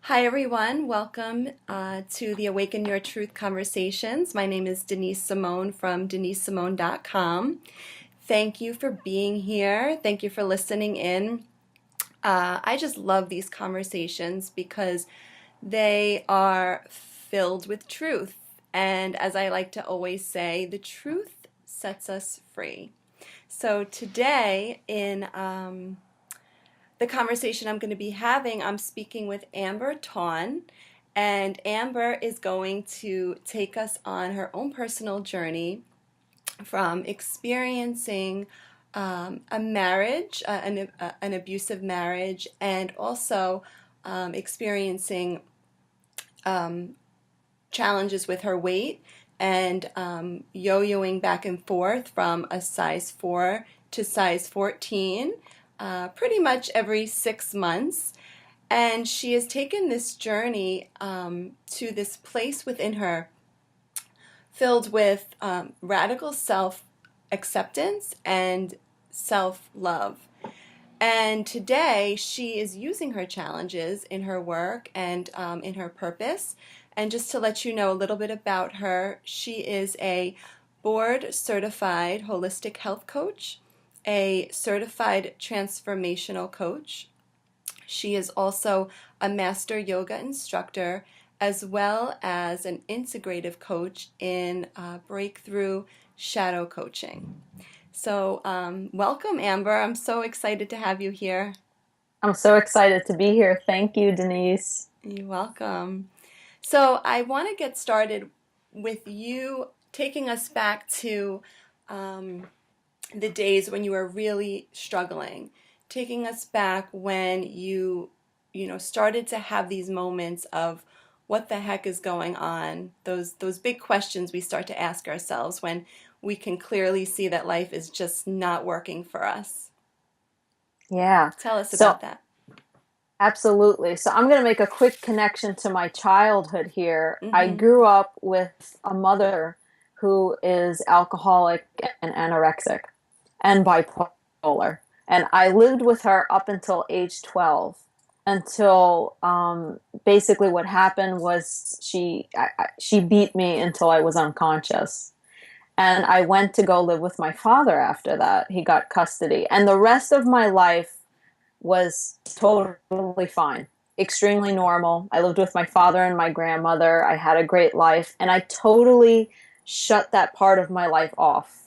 Hi, everyone. Welcome to the Awaken Your Truth conversations. My name is Denise Simone from denisesimone.com. Thank you for being here. Thank you for listening in. I just love these conversations because they are filled with truth. And as I like to always say, the truth sets us free. So today, in the conversation I'm going to be having, I'm speaking with Tawn, and Amber is going to take us on her own personal journey from experiencing a marriage, an abusive marriage, and also experiencing challenges with her weight and yo-yoing back and forth from a size 4 to size 14 pretty much every 6 months. And she has taken this journey to this place within her filled with radical self-acceptance and self-love. And today she is using her challenges in her work and in her purpose. And just to let you know a little bit about her, she is a board certified holistic health coach, a certified transformational coach. She is also a master yoga instructor, as well as an integrative coach in breakthrough shadow coaching. So, welcome, Amber. I'm so excited to have you here. I'm so excited to be here. Thank you, Denise. You're welcome. So, I want to get started with you taking us back to the days when you were really struggling, taking us back when you started to have these moments of what the heck is going on, those big questions we start to ask ourselves when we can clearly see that life is just not working for us. Yeah. Tell us So, about that. absolutely. So, I'm going to make a quick connection to my childhood here. I Mm-hmm. grew up with a mother who is alcoholic and anorexic and bipolar. And I lived with her up until age 12. Until basically what happened was she beat me until I was unconscious. And I went to go live with my father after that. He got custody. And the rest of my life was totally fine, extremely normal. I lived with my father and my grandmother. I had a great life. And I totally shut that part of my life off.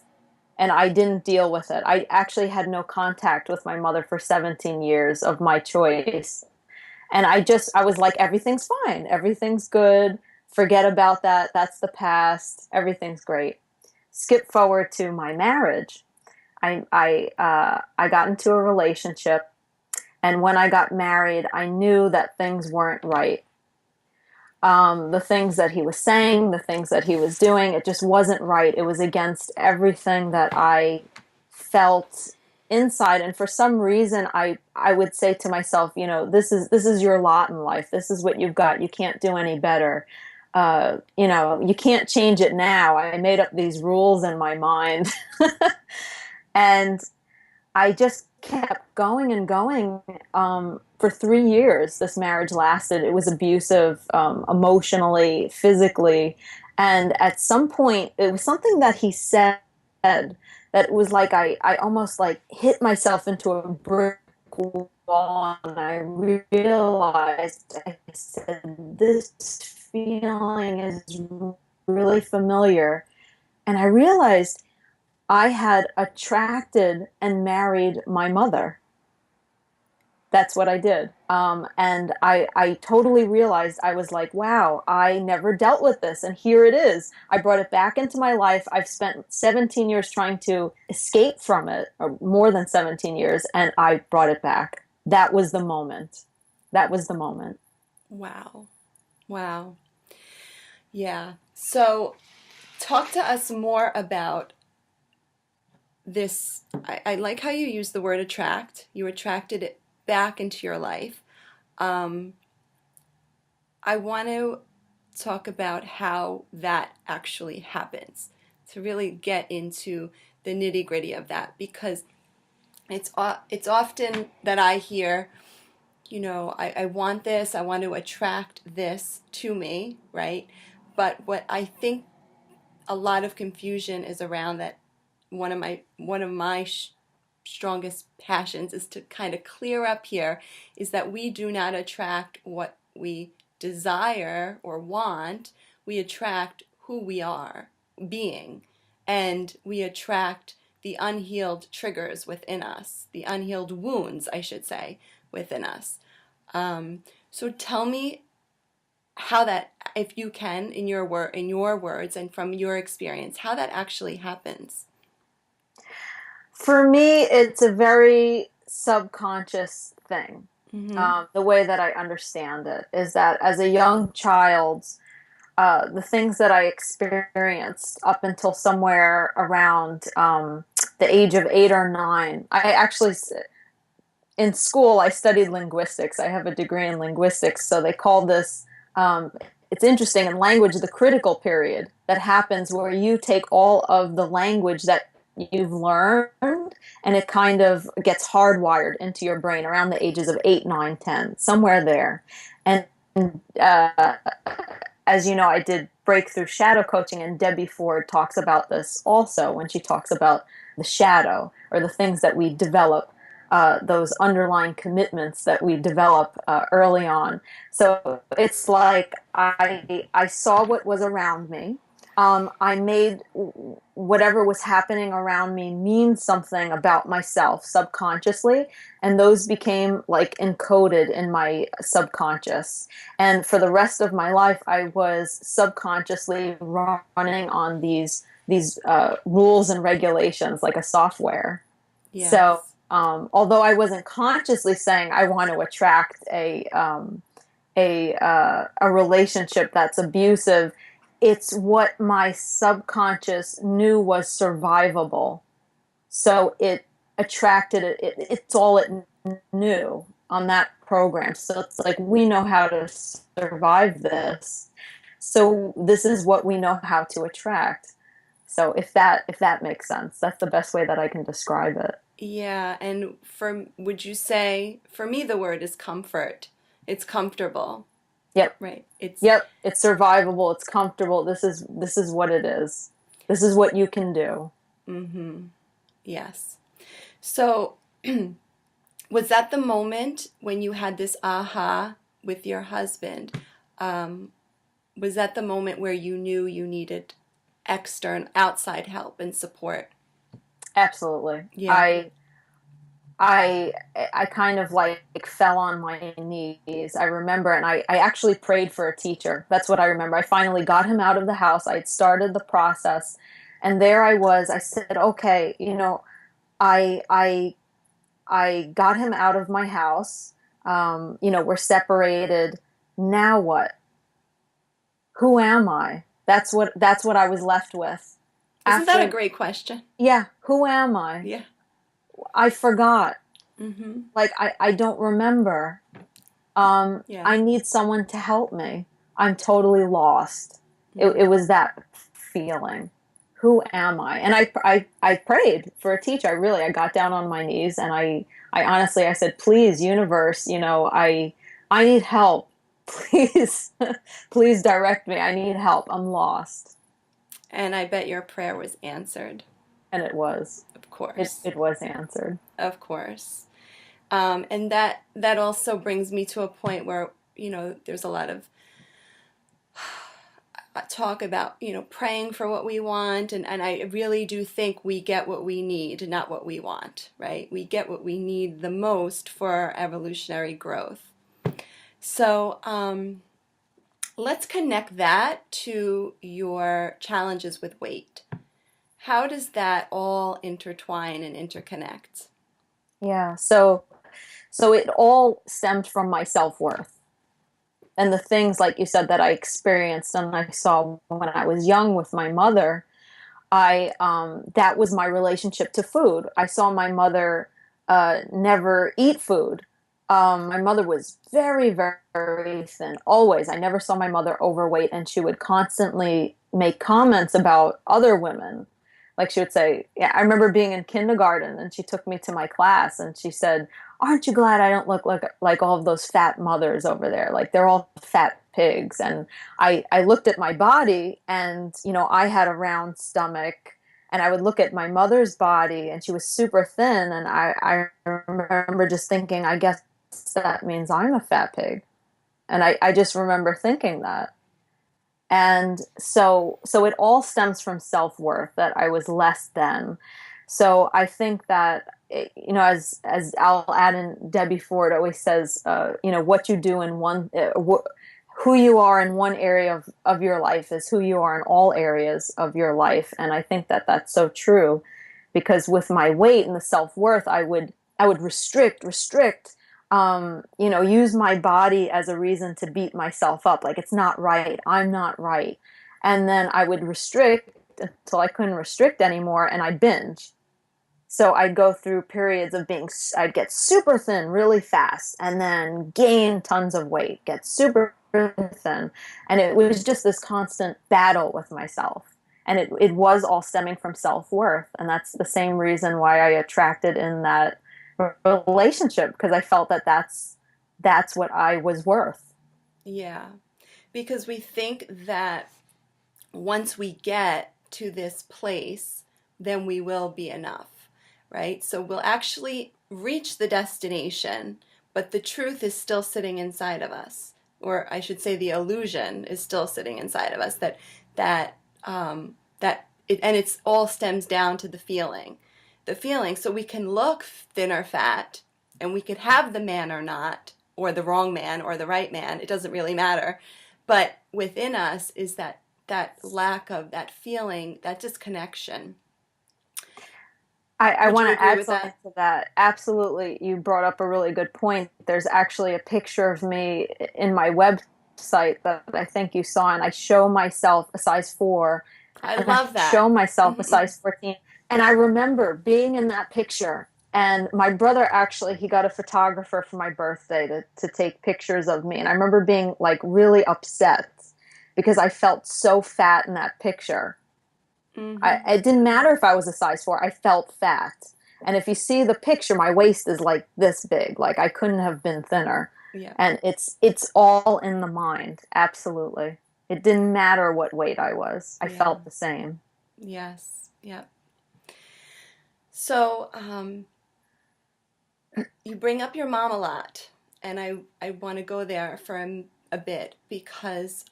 And I didn't deal with it. I actually had no contact with my mother for 17 years of my choice. And I was like, everything's fine. Everything's good. Forget about that. That's the past. Everything's great. Skip forward to my marriage. I got into a relationship, and when I got married, I knew that things weren't right. The things that he was saying, the things that he was doing, it just wasn't right. It was against everything that I felt inside. And for some reason, I would say to myself, this is your lot in life. This is what you've got. You can't do any better. You can't change it now. I made up these rules in my mind. And I just kept going and going. For 3 years, this marriage lasted. It was abusive, emotionally, physically. And at some point, it was something that he said that it was like I almost like hit myself into a brick wall. And I realized, I said, this feeling is really familiar. And I realized I had attracted and married my mother. That's what I did. And I totally realized, I was like, wow, I never dealt with this. And here it is. I brought it back into my life. I've spent 17 years trying to escape from it, or more than 17 years, and I brought it back. That was the moment. That was the moment. Wow. Wow. Yeah. So, talk to us more about this. I like how you use the word attract. You attracted it back into your life. Um, I want to talk about how that actually happens, to really get into the nitty gritty of that, because it's often that I hear, I want this, I want to attract this to me, right? But what I think a lot of confusion is around that one of my strongest passions is to kind of clear up here is that we do not attract what we desire or want. We attract who we are being, and we attract the unhealed triggers within us, the unhealed wounds, I should say, within us. So tell me how that, if you can, in your words and from your experience, how that actually happens. For me, it's a very subconscious thing. Mm-hmm. The way that I understand it is that as a young child, the things that I experienced up until somewhere around the age of 8 or 9, I actually, in school, I studied linguistics. I have a degree in linguistics, so they call this, um, it's interesting, in language, the critical period that happens where you take all of the language that you've learned and it kind of gets hardwired into your brain around the ages of 8, 9, 10, somewhere there. And uh, as you know, I did breakthrough shadow coaching, and Debbie Ford talks about this also when she talks about the shadow or the things that we develop, those underlying commitments that we develop early on. So it's like I saw what was around me. I made whatever was happening around me mean something about myself subconsciously, and those became like encoded in my subconscious. And for the rest of my life, I was subconsciously running on these rules and regulations like a software. So, Yes. although I wasn't consciously saying I want to attract a relationship that's abusive, it's what my subconscious knew was survivable. So it attracted it. It's all it knew on that program. So it's like we know how to survive this. So this is what we know how to attract. So if that makes sense, that's the best way that I can describe it. Yeah, and would you say, for me, the word is comfort. It's comfortable, Yep. right? It's, Yep. It's survivable. It's comfortable. This is what it is. This is what you can do. mm-hmm, yes. So, was that the moment when you had this aha with your husband? Um, was that the moment where you knew you needed outside help and support? Absolutely. Yeah. I kind of like fell on my knees. I remember, and I actually prayed for a teacher. That's what I remember. I finally got him out of the house. I had started the process, and there I was. I said, "Okay, I I I got him out of my house. We're separated. Now what? Who am I?" That's what I was left with. Isn't that a After, great question? yeah, who am I? Yeah. I forgot. Mm-hmm. Like I don't remember. Yeah. I need someone to help me. I'm totally lost. It Mm. was that feeling. Who am I? And I prayed for a teacher. I got down on my knees, and I honestly, I said, please, universe, I need help. Please, please direct me. I need help. I'm lost. And I bet your prayer was answered. And it was. Of It, course. it was answered. Of course. And that also brings me to a point where, there's a lot of talk about, praying for what we want. And I really do think we get what we need, not what we want, right? We get what we need the most for our evolutionary growth. So let's connect that to your challenges with weight. How does that all intertwine and interconnect? Yeah. So it all stemmed from my self-worth and the things, like you said, that I experienced and I saw when I was young with my mother. I That was my relationship to food. I saw my mother never eat food. My mother was very, very, very thin, always. I never saw my mother overweight, and she would constantly make comments about other women. Like she would say, yeah, I remember being in kindergarten and she took me to my class and she said, "Aren't you glad I don't look like all of those fat mothers over there? Like they're all fat pigs." And I looked at my body and, I had a round stomach and I would look at my mother's body and she was super thin. And I remember just thinking, I guess that means I'm a fat pig. And I just remember thinking that. And so it all stems from self-worth, that I was less than. So I think that, as I'll add in, Debbie Ford always says, what you do in one, who you are in one area of your life is who you are in all areas of your life. And I think that that's so true, because with my weight and the self-worth, I would restrict, use my body as a reason to beat myself up. Like, it's not right. I'm not right. And then I would restrict until I couldn't restrict anymore and I'd binge. So I'd go through periods of I'd get super thin really fast and then gain tons of weight, get super thin. And it was just this constant battle with myself. And it was all stemming from self-worth. And that's the same reason why I attracted in that relationship, because I felt that that's what I was worth. Yeah. Because we think that once we get to this place, then we will be enough, right? So we'll actually reach the destination, but the truth is still sitting inside of us, or I should say, the illusion is still sitting inside of us. And it's all stems down to the feeling. So we can look thin or fat, and we could have the man or not, or the wrong man or the right man. It doesn't really matter. But within us is that lack of that feeling, that disconnection. I Would want you to agree add with something that? to that. Absolutely. You brought up a really good point. There's actually a picture of me in my website that I think you saw, and I show myself a size 4, I and I love that. show myself a Hmm. size 14. And I remember being in that picture, and my brother actually, he got a photographer for my birthday to take pictures of me. And I remember being like really upset because I felt so fat in that picture. Hmm. It didn't matter if I was a size 4. I felt fat. And if you see the picture, my waist is like this big. Like, I couldn't have been thinner. Yeah. And it's all in the mind. Absolutely. It didn't matter what weight I was. I Yeah. felt the same. Yes. Yeah. So, you bring up your mom a lot, and I want to go there for a bit because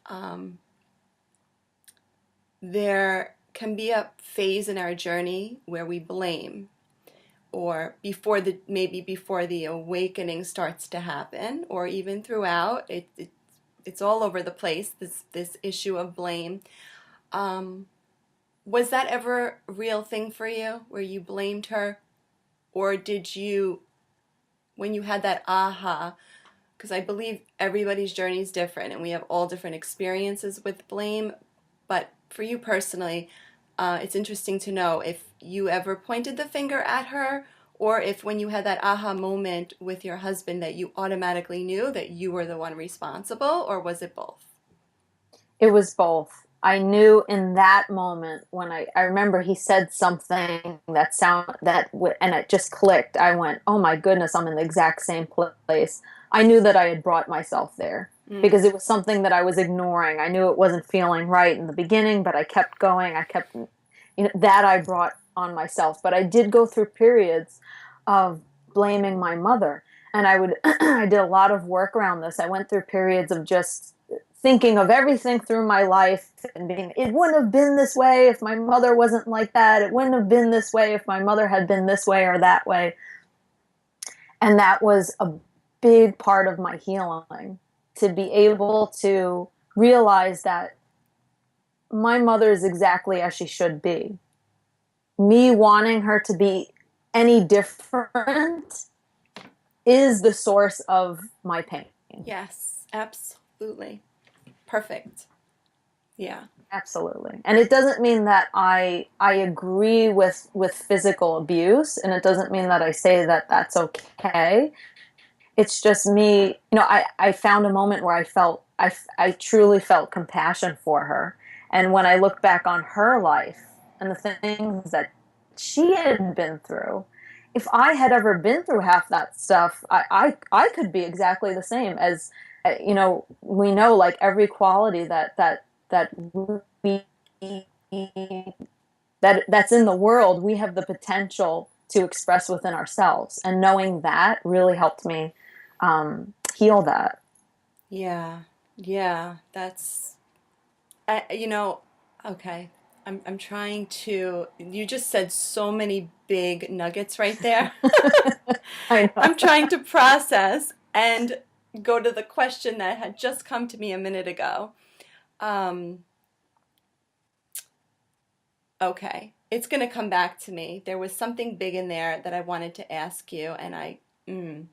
there can be a phase in our journey where we blame, or maybe before the awakening starts to happen, or even throughout. It's all over the place, this issue of blame. Um, was that ever a real thing for you, where you blamed her, or did you, when you had that aha? Because I believe everybody's journey is different, and we have all different experiences with blame. But for you personally, it's interesting to know if you ever pointed the finger at her, or if when you had that aha moment with your husband that you automatically knew that you were the one responsible, or was it both? It was both. I knew in that moment when I remember he said something and it just clicked. I went, "Oh my goodness, I'm in the exact same place." I knew that I had brought myself there Mm. because it was something that I was ignoring. I knew it wasn't feeling right in the beginning, but I kept going. That I brought on myself. But I did go through periods of blaming my mother, and I did a lot of work around this. I went through periods of just thinking of everything through my life and being, it wouldn't have been this way if my mother wasn't like that. It wouldn't have been this way if my mother had been this way or that way. And that was a big part of my healing, to be able to realize that my mother is exactly as she should be. Me wanting her to be any different is the source of my pain. Yes, absolutely. Perfect. Yeah. Absolutely. And it doesn't mean that I agree with physical abuse, and it doesn't mean that I say that that's okay. It's just me, I found a moment where I truly felt compassion for her. And when I look back on her life, and the things that she had been through, if I had ever been through half that stuff, I could be exactly the same as, we know like every quality that we that's in the world, we have the potential to express within ourselves. And knowing that really helped me heal that. Yeah. Yeah. You know, okay. I'm trying to, you just said so many big nuggets right there. I I'm know. trying to process and go to the question that had just come to me a minute ago. Um, okay. It's going to come back to me. There was something big in there that I wanted to ask you, and mm.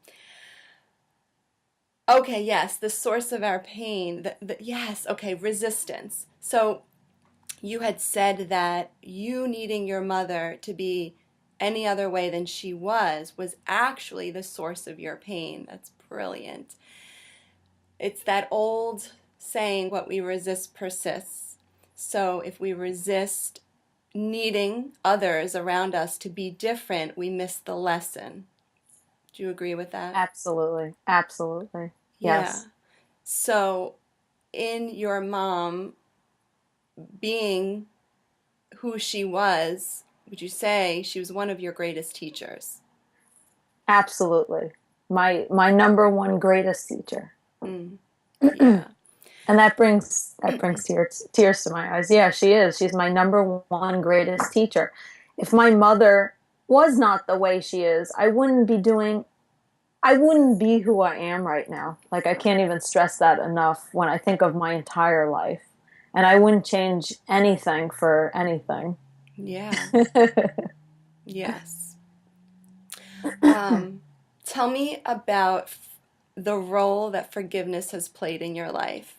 Okay, yes, the source of our pain. Yes, okay, resistance. So you had said that you needing your mother to be any other way than she was actually the source of your pain. That's brilliant. It's that old saying, what we resist persists. So if we resist needing others around us to be different, we miss the lesson. Do you agree with that? Absolutely. Absolutely. Yeah. Yes. So in your mom being who she was, would you say she was one of your greatest teachers? Absolutely. My number one greatest teacher. Mm, And yeah. that brings tears to my eyes. Yeah, she is. She's my number one greatest teacher. If my mother was not the way she is, I wouldn't be who I am right now. Like, I can't even stress that enough when I think of my entire life. And I wouldn't change anything for anything. Yeah. Yes. Um, Tell me about the role that forgiveness has played in your life,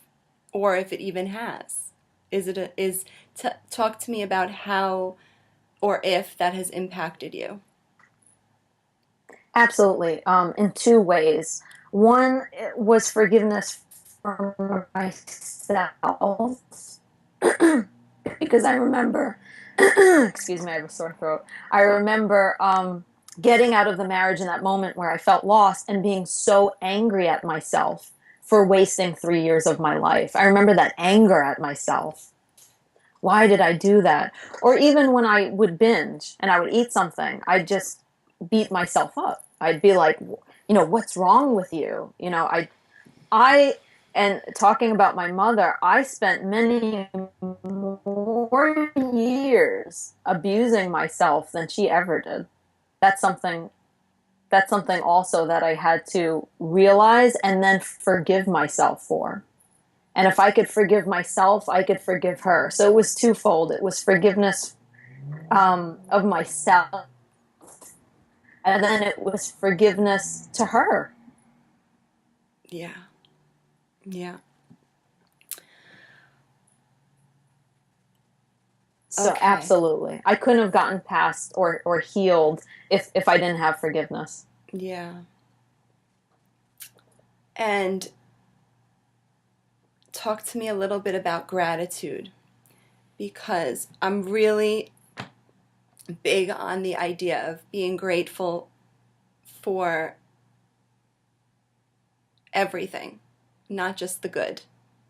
or if it even has. Is it a, is t Talk to me about how or if that has impacted you. Absolutely. In two ways. One was forgiveness for myself, because I remember, excuse me, I have a sore throat. I remember getting out of the marriage in that moment where I felt lost and being so angry at myself for wasting 3 years of my life. I remember that anger at myself. Why did I do that? Or even when I would binge and I would eat something, I'd just beat myself up. I'd be like, what's wrong with you? I, and talking about my mother, I spent many more years abusing myself than she ever did. That's something, that's something also that I had to realize and then forgive myself for. And if I could forgive myself, I could forgive her. So it was twofold. It was forgiveness of myself, and then it was forgiveness to her. Yeah. Yeah. So Okay. absolutely, I couldn't have gotten past or healed if I didn't have forgiveness. Yeah. And talk to me a little bit about gratitude because I'm really big on the idea of being grateful for everything, not just the good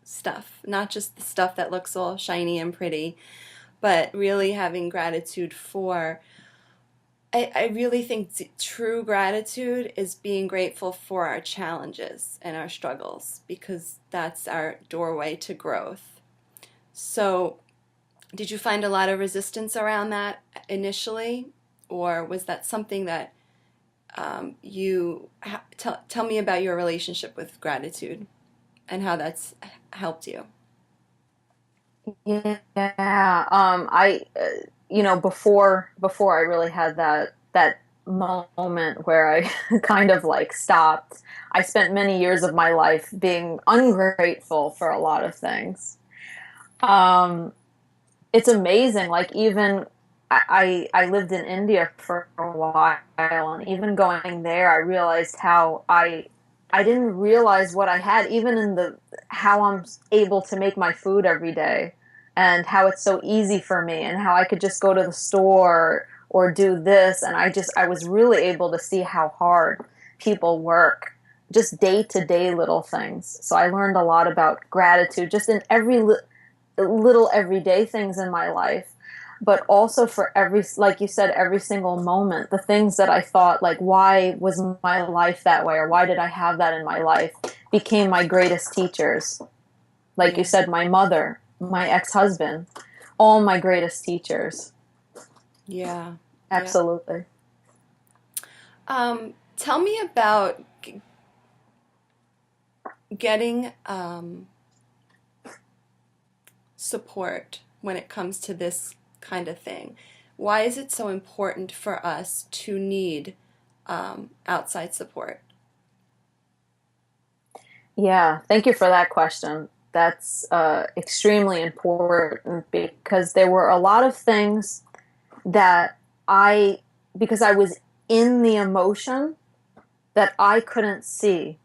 stuff, not just the stuff that looks all shiny and pretty, but really having gratitude for. I really think true gratitude is being grateful for our challenges and our struggles because that's our doorway to growth. So, did you find a lot of resistance around that initially, or was that something that tell me about your relationship with gratitude and how that's helped you? Yeah. Before I really had that moment where I kind of like stopped. I spent many years of my life being ungrateful for a lot of things. Um, it's amazing. Like, even I lived in India for a while, and even going there, I realized how I didn't realize what I had, even in the how I'm able to make my food every day. and how it's so easy for me and how I could just go to the store or do this. And I was really able to see how hard people work, just day to day little things. So I learned a lot about gratitude just in little everyday things in my life, but also for every, like you said, every single moment, the things that I thought, like, why was my life that way, or why did I have that in my life, became my greatest teachers. Like you Yeah. said, my mother, my ex-husband, all my greatest teachers. Yeah. Yeah. Absolutely. Tell me about getting support when it comes to this kind of thing. Why is it so important for us to need outside support? Yeah, thank you for that question. That's extremely important because there were a lot of things that I, because I was in the emotion, that I couldn't see.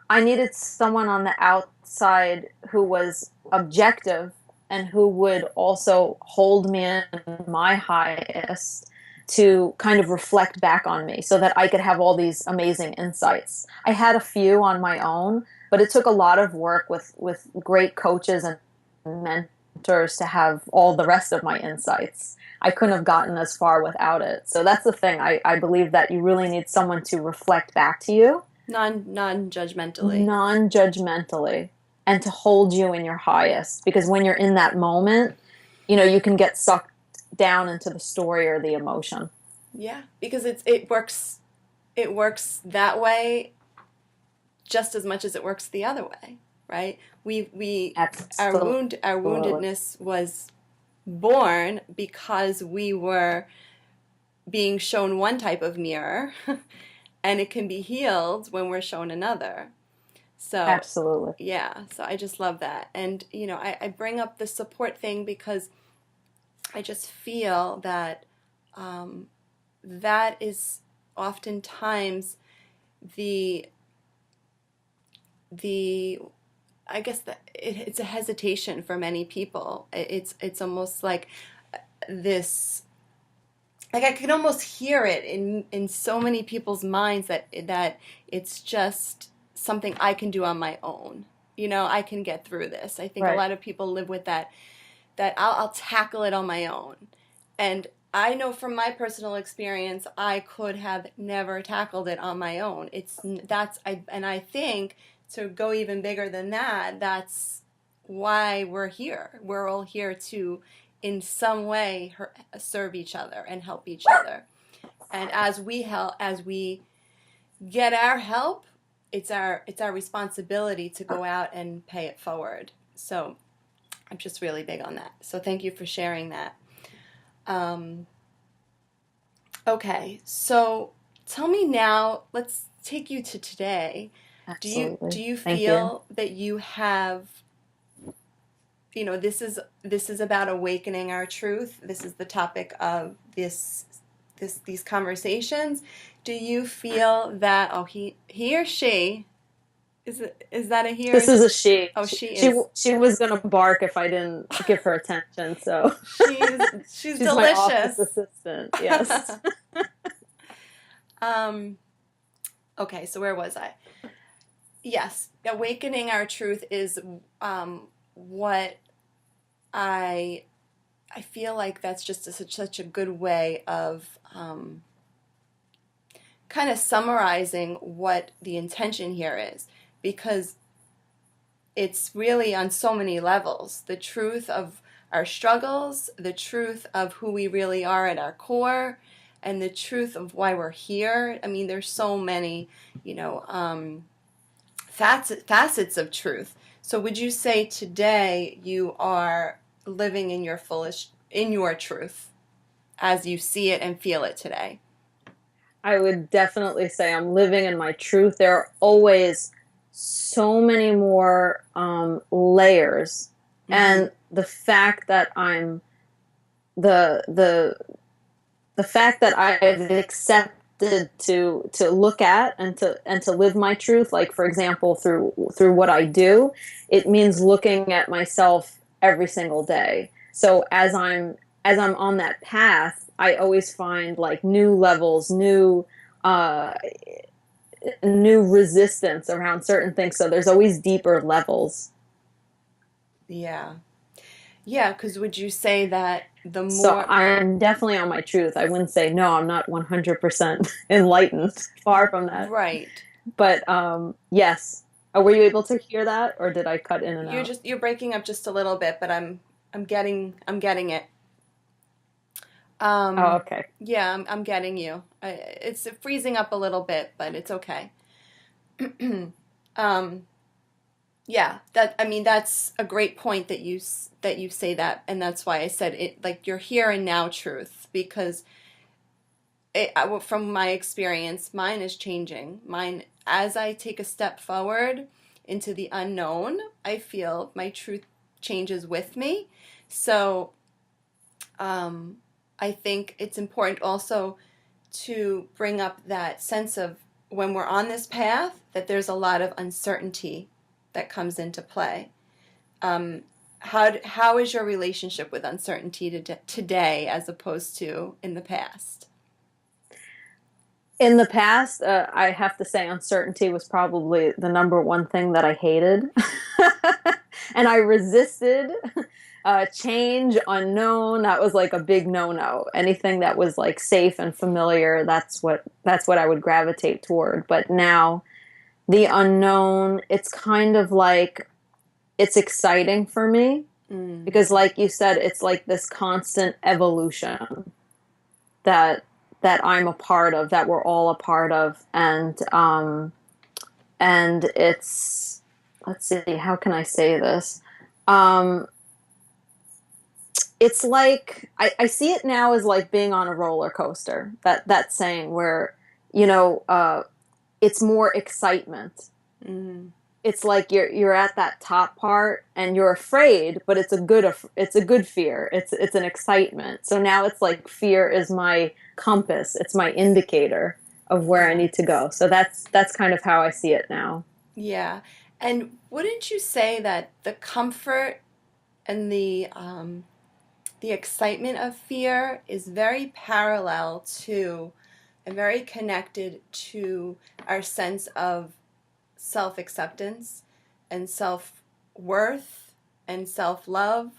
I needed someone on the outside who was objective and who would also hold me in my highest to kind of reflect back on me so that I could have all these amazing insights. I had a few on my own, but it took a lot of work with great coaches and mentors to have all the rest of my insights. I couldn't have gotten as far without it. So that's the thing. I believe that you really need someone to reflect back to you Non-judgmentally. non-judgmentally and to hold you in your highest, because when you're in that moment, you can get sucked down into the story or the emotion. Yeah, because it works that way just as much as it works the other way, right? We our Absolutely. woundedness was born because we were being shown one type of mirror, and it can be healed when we're shown another. So, Absolutely. yeah, so I just love that. And, I bring up the support thing because I just feel that that is oftentimes the, the, I guess that it's a hesitation for many people. It's almost like this, like I can almost hear it in so many people's minds that it's just something I can do on my own. I can get through this. I think a Right. lot of people live with that I'll tackle it on my own. And I know from my personal experience, I could have never tackled it on my own. I think to go even bigger than that, that's why we're here. We're all here to, in some way, serve each other and help each other. And as we get our help, it's our responsibility to go out and pay it forward. So I'm just really big on that. So thank you for sharing that. Um, okay, so tell me now. Let's take you to today. Do Absolutely. you Thank you. feel that you have, this is about awakening our truth. This is the topic of these conversations. Do you feel that, oh, he or she, is that a he or This is is it? a she. Oh, She she she, is. she was gonna bark if I didn't give her attention. So She's she's my office delicious. assistant. Yes. um okay, so where was I? Yes, awakening our truth is what I I feel like that's just such a good way of kind of summarizing what the intention here is, because it's really on so many levels. The truth of our struggles, the truth of who we really are at our core, and the truth of why we're here. I mean, there's so many, you know, facets of truth. So would you say today you are living in your fullest, in your truth as you see it and feel it today? I would definitely say I'm living in my truth. There are always so many more layers, Mm-hmm. and the fact that I'm the the the fact that I've accepted to look at and to live my truth, like for example through what I do, it means looking at myself every single day. So as I'm on that path, I always find like new levels, uh new resistance around certain things. So there's always deeper levels. Yeah. Yeah, because would you say that the So more, I'm definitely on my truth. I wouldn't say no, I'm not 100% enlightened. Far from that. right. But yes. Were you able to hear that, or did I cut in and out? You're breaking up just a little bit, but I'm getting it. Oh, Um, okay. yeah, I'm getting you. It's freezing up a little bit, but it's okay. um, yeah, that I mean that's a great point that that you say that, and that's why I said it like your here and now truth because from my experience, mine is changing. Mine as I take a step forward into the unknown, I feel my truth changes with me. So um, I think it's important also to bring up that sense of when we're on this path that there's a lot of uncertainty that comes into play. Um, how is your relationship with uncertainty today as opposed to in the past? In the past, I have to say uncertainty was probably the number one thing that I hated. And I resisted change, unknown. That was like a big no-no. Anything that was like safe and familiar, that's what I would gravitate toward. But now the unknown, it's kind of like it's exciting for me Mm, because like you said, it's like this constant evolution that I'm a part of, that we're all a part of, and it's, let's see, how can I say this? Um, it's like I see it now as like being on a roller coaster. That saying where you know it's more excitement. mm, It's like you're at that top part and you're afraid, but it's a good fear. It's an excitement. So now it's like fear is my compass. It's my indicator of where I need to yes. go. So that's kind of how I see it now. Yeah. And wouldn't you say that the comfort and the excitement of fear is very parallel to and very connected to our sense of self acceptance and self worth and self love?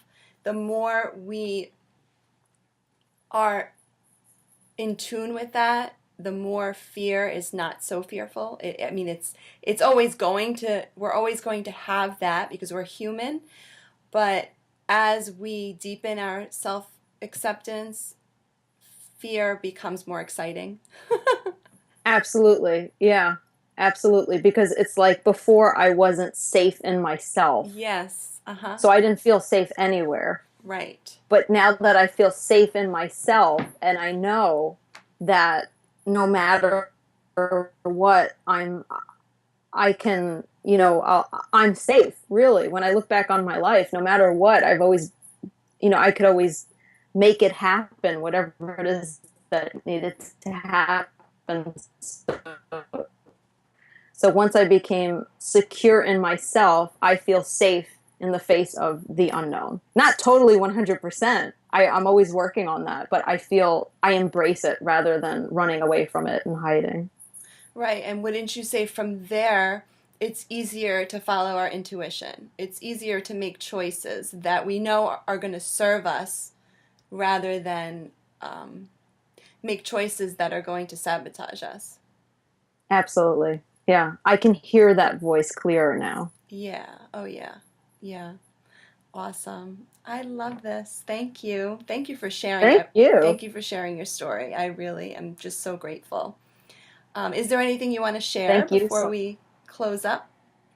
The more we are in tune with that, the more fear is not so fearful. I mean, it's always going to we're always going to have that because we're human. But as we deepen our self acceptance, fear becomes more exciting. Absolutely. Yeah. Absolutely. Because it's like before I wasn't safe in myself. Yes. Uh huh. So I didn't feel safe anywhere. Right. But now that I feel safe in myself and I know that no matter what, I can, I'm safe, really. When I look back on my life, no matter what, I've always, I could always make it happen, whatever it is that needed to happen. So once I became secure in myself, I feel safe in the face of the unknown. Not totally 100%. I'm always working on that, but I feel I embrace it rather than running away from it and hiding. Right. And wouldn't you say from there, it's easier to follow our intuition? It's easier to make choices that we know are going to serve us rather than um, make choices that are going to sabotage us. Absolutely. Yeah. I can hear that voice clearer now. Yeah. Oh, yeah. Yeah. Awesome. I love this. Thank you. Thank you for sharing Thank it. you. Thank you for sharing your story. I really am just so grateful. Is there anything you want to share Thank you. before So we close up?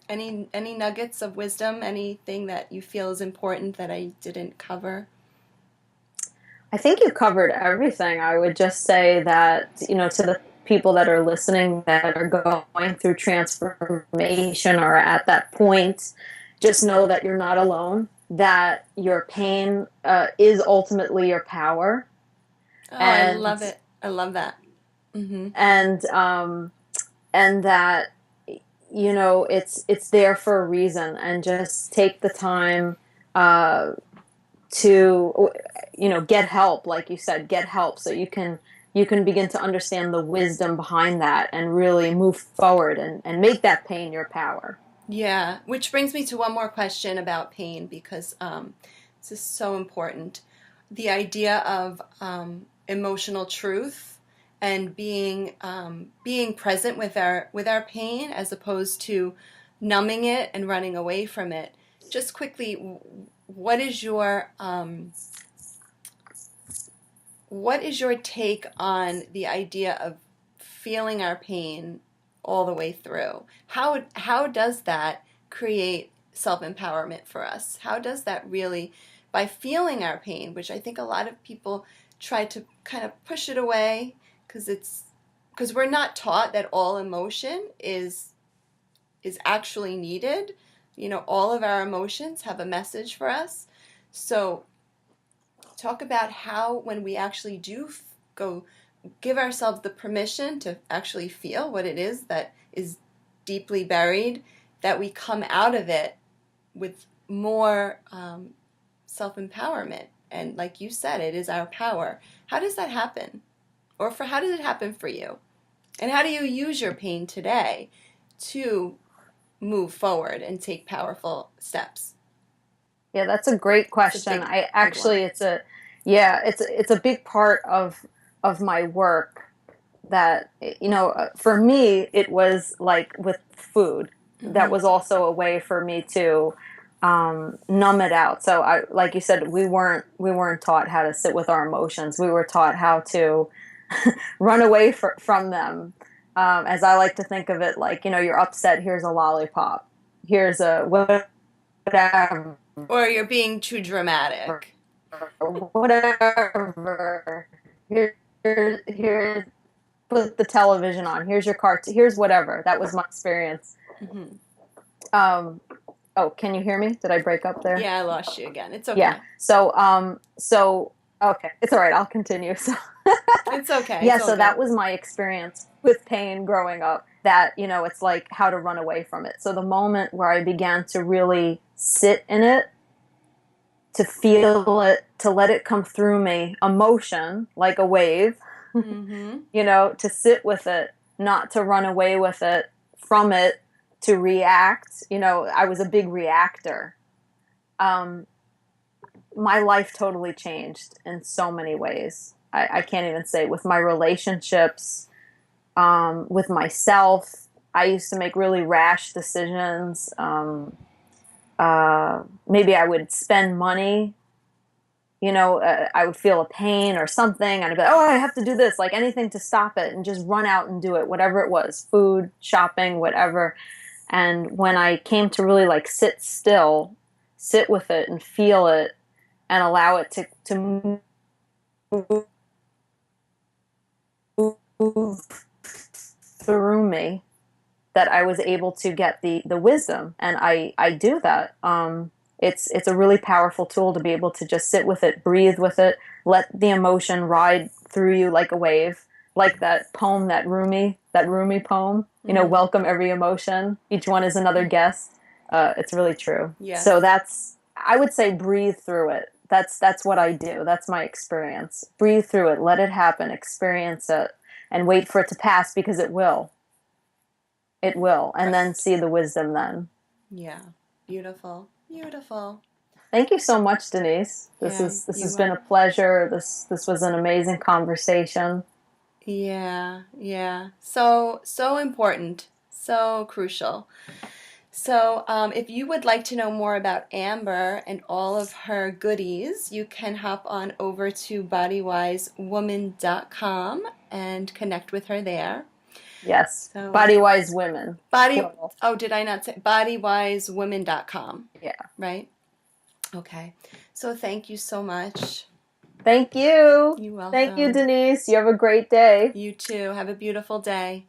Any nuggets of wisdom? Anything that you feel is important that I didn't cover? I think you covered everything. I would just say that, to the people that are listening that are going through transformation or at that point, just know that you're not alone, that your pain is ultimately your power. Oh, I And, love it. I love that. Mm-hmm. and, and that, it's there for a reason, and just take the time to, get help, like you said, get help so you can begin to understand the wisdom behind that and really move forward and make that pain your power. Yeah, which brings me to one more question about pain because this is so important. The idea of emotional truth and being present with our pain as opposed to numbing it and running away from it. Just quickly, what is your take on the idea of feeling our pain all the way through? How does that create self-empowerment for us? How does that really, by feeling our pain, which I think a lot of people try to kind of push it away because we're not taught that all emotion is actually needed. All of our emotions have a message for us. So talk about how when we actually do go give ourselves the permission to actually feel what it is that is deeply buried, that we come out of it with more self-empowerment. And like you said, it is our power. How does that happen? Or how did it happen for you? And how do you use your pain today to move forward and take powerful steps? Yeah, that's a great It's a question. big, I big one. actually, it's a big part of my work that, for me, it was like with food. That Mm-hmm. was also a way for me to numb it out. So like you said, we weren't taught how to sit with our emotions. We were taught how to run away from them. As I like to think of it, like, you're upset. Here's a lollipop. Here's a whatever, Or you're being too dramatic. whatever. Here, put the television on. Here's your cartoon. Here's whatever. That was my experience. Mm-hmm. Um, oh, can you hear me? Did I break up there? Yeah, I lost you again. It's Yeah. okay. So okay, it's all right. I'll continue. So It's okay. yeah, It's all so good. that was my experience with pain growing up. That, it's like how to run away from it. So the moment where I began to really sit in it, to feel it, to let it come through me, emotion like a wave, Mm-hmm. to sit with it, not to run away with it, from it, to react. I was a big reactor. Um, my life totally changed in so many ways. I can't even say, with my relationships, with myself. I used to make really rash decisions. Maybe I would spend money. I would feel a pain or something, and I'd be like, oh, I have to do this, like anything to stop it, and just run out and do it, whatever it was, food, shopping, whatever. And when I came to really like sit still, sit with it and feel it and allow it to move through me, that I was able to get the wisdom, and I do that. It's a really powerful tool to be able to just sit with it, breathe with it, let the emotion ride through you like a wave, like that poem, that Rumi poem. Mm-hmm. Welcome every emotion. Each one is another guest. It's really true. So Yes. that's, I would say, breathe through it. That's what I do. That's my experience. Breathe through it. Let it happen. Experience it, and wait for it to pass, because it will. It will, and then Correct. see the wisdom then. Yeah. Beautiful. Beautiful. Thank you so much, Denise. This Yeah. is this has You. been a pleasure. This was an amazing conversation. Yeah. Yeah. So important. So crucial. So, if you would like to know more about Amber and all of her goodies, you can hop on over to bodywisewoman.com and connect with her there. Yes. So, Body wise women. body, Plural. oh, did I not say bodywisewoman.com, Yeah. right? Okay. So, thank you so much. Thank you. You're Thank you, welcome. Denise. You have a great day. You too. Have a beautiful day.